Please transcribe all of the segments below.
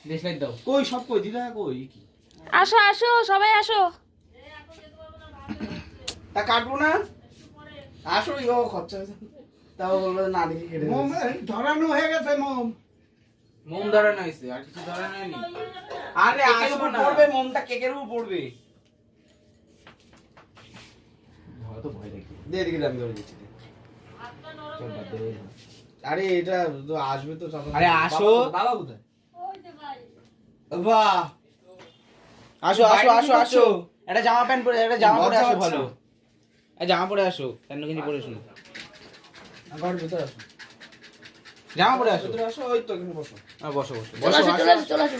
দেশলাই দাও। কই সব কই দিদা কই কি? আসো আসো সবাই আসো। তা কাটবো না? আসো ইও খরচা হয়েছে। তাও বলবে না দেখি কেটে মোম ধরানো হয়ে গেছে মোম। মোম ধরানো হয়েছে, আর কিছু ধরানো হয়নি। আরে কেকের আসো উপর না। পড়বে, মোমটা কেকের উপর পড়বে। হয়তো ভয় দেখি। দে এদিকে আমি ধরে দিচ্ছি। চল বাদ দে। আরে এটা তো আসবে তো তখন। আরে আসো। বাবা কোথায়? বাহ। আসো আসো আসো আসো। একটা জামা প্যান্ট পরে, একটা জামা পরে লজ্জা আসো হচ্ছে ভালো। না? এই জামা পরে আসো, কেন কিছু পরে শুনো। ঘর ভিতরে আসো। জামা পরে আসো। ভিতরে আসো, ওই তো এখানে বসো। বসো বসো। চলে আসো চলে আসো চলে আসো।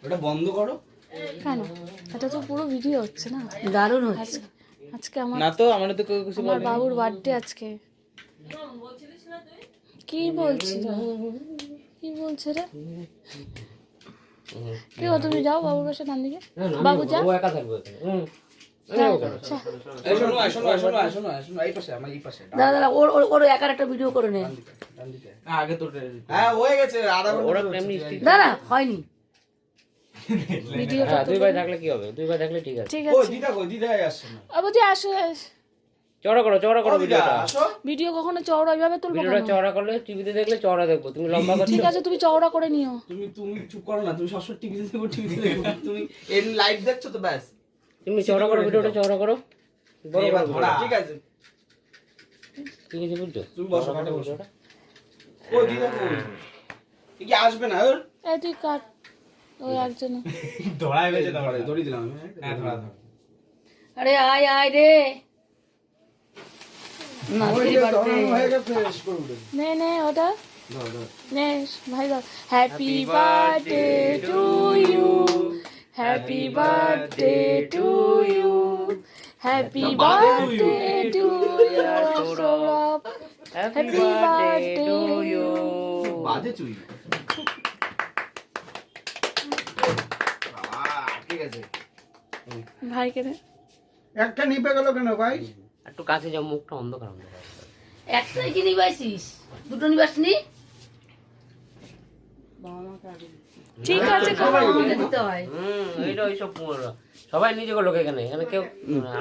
ওটা বন্ধ করো। কেন? এটা তো পুরো ভিডিও হচ্ছে না। দারুণ হচ্ছে। আজকে আমার না তো আমাদের তো কেউ কিছু আমার বলে। বাবুর বার্থডে আজকে। কি বলছিস? কি বলছে রে? কি গো তুমি যাও বাবুর পাশে ডান দিকে। বাবু যা। ও একা থাকবে ওখানে। যাও, যা। এই শোনো শোনো শোনো শোনো শোনো এই পাশে আমার এই পাশে। দাদা দাদা ওর ওর ওর একার একটা ভিডিও করে নে। ডান দিকে। না, আগে তো হ্যাঁ হয়ে গেছে আধা ওরা ঘন্টা এমনি দাদা হয়নি। ভিডিওটা হ্যাঁ, তো দুই ভাই থাকলে কি হবে? দুই ভাই থাকলে ঠিক আছে। ঠিক কই আছে। দিদা কই দিদা আসছে না। আবুজি আসো। চওড়া করো ও দিদা ভিডিওটা। আসো। ভিডিও কখনো চওড়া ওইভাবে তুলবো ভিডিওটা কেন? চওড়া করলে টিভিতে দেখলে চওড়া দেখবো। তুমি লম্বা করছো। ঠিক আছে তুমি চওড়া করে নিও। তুমি তুমি চুপ করো না, তুমি সবসময় টিভিতে দেখো টিভিতে দেখো। তুমি এর লাইভ দেখছো তো ব্যাস। তুমি চওড়া করো ভিডিওটা চওড়া করো। বড় এবার বড় ধরা ধরা। ঠিক আছে। ঠিক আছে বুঝছো? তুমি বসো কাটে বসো। কই দিদা কই? এ কি আসবে না ওর? এই তুই কাট। ওই একজন। ধরাই গেছে ধরে ধরে দিলাম আমি। হ্যাঁ ধরা ধরা। আরে আয় আয় রে। না ওই এই যে বার্থডে ধরানো হয়ে গেছে করে উঠে। নে নে ওটা ধর ধর। নে ভাই দাও। Happy birthday to you. Happy birthday to you. Happy birthday to you Sourav. Happy birthday to you. বাজে চুই। ঠিক আছে। ভাইকে দে। একটা নিপে গেল কেন ভাই? একটু কাছে যাও, মুখটা অন্ধকার অন্ধকার। একটাই কি নিবাইছিস? দুটো নিবাসনি? ঠিক আছে সবাই আমাকে দিতে হয়। এইটা ওইসব সবাই নিজে লোক এখানে এখানে কেউ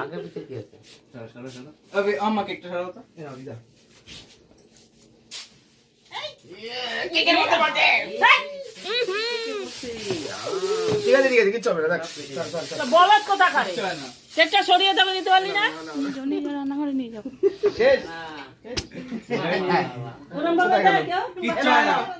আগে পিছিয়ে কি আছে? চলো চলো চলো। আবে আমাকে একটা সরাও তো। এ নাও দিদা। কেকের মধ্যে বাজে। ঠিক আছে ঠিক আছে কিচ্ছু হবে না দেখ। চল চল চল। বলত কথা খারে। চলে না। সেটা সরিয়ে দেবে দিতে পারলি না? নিয়ে যাও রান্নাঘরে নিয়ে যাও। শেষ। ওরম ভাবে দেয় কেউ? কিচ্ছু হয় না।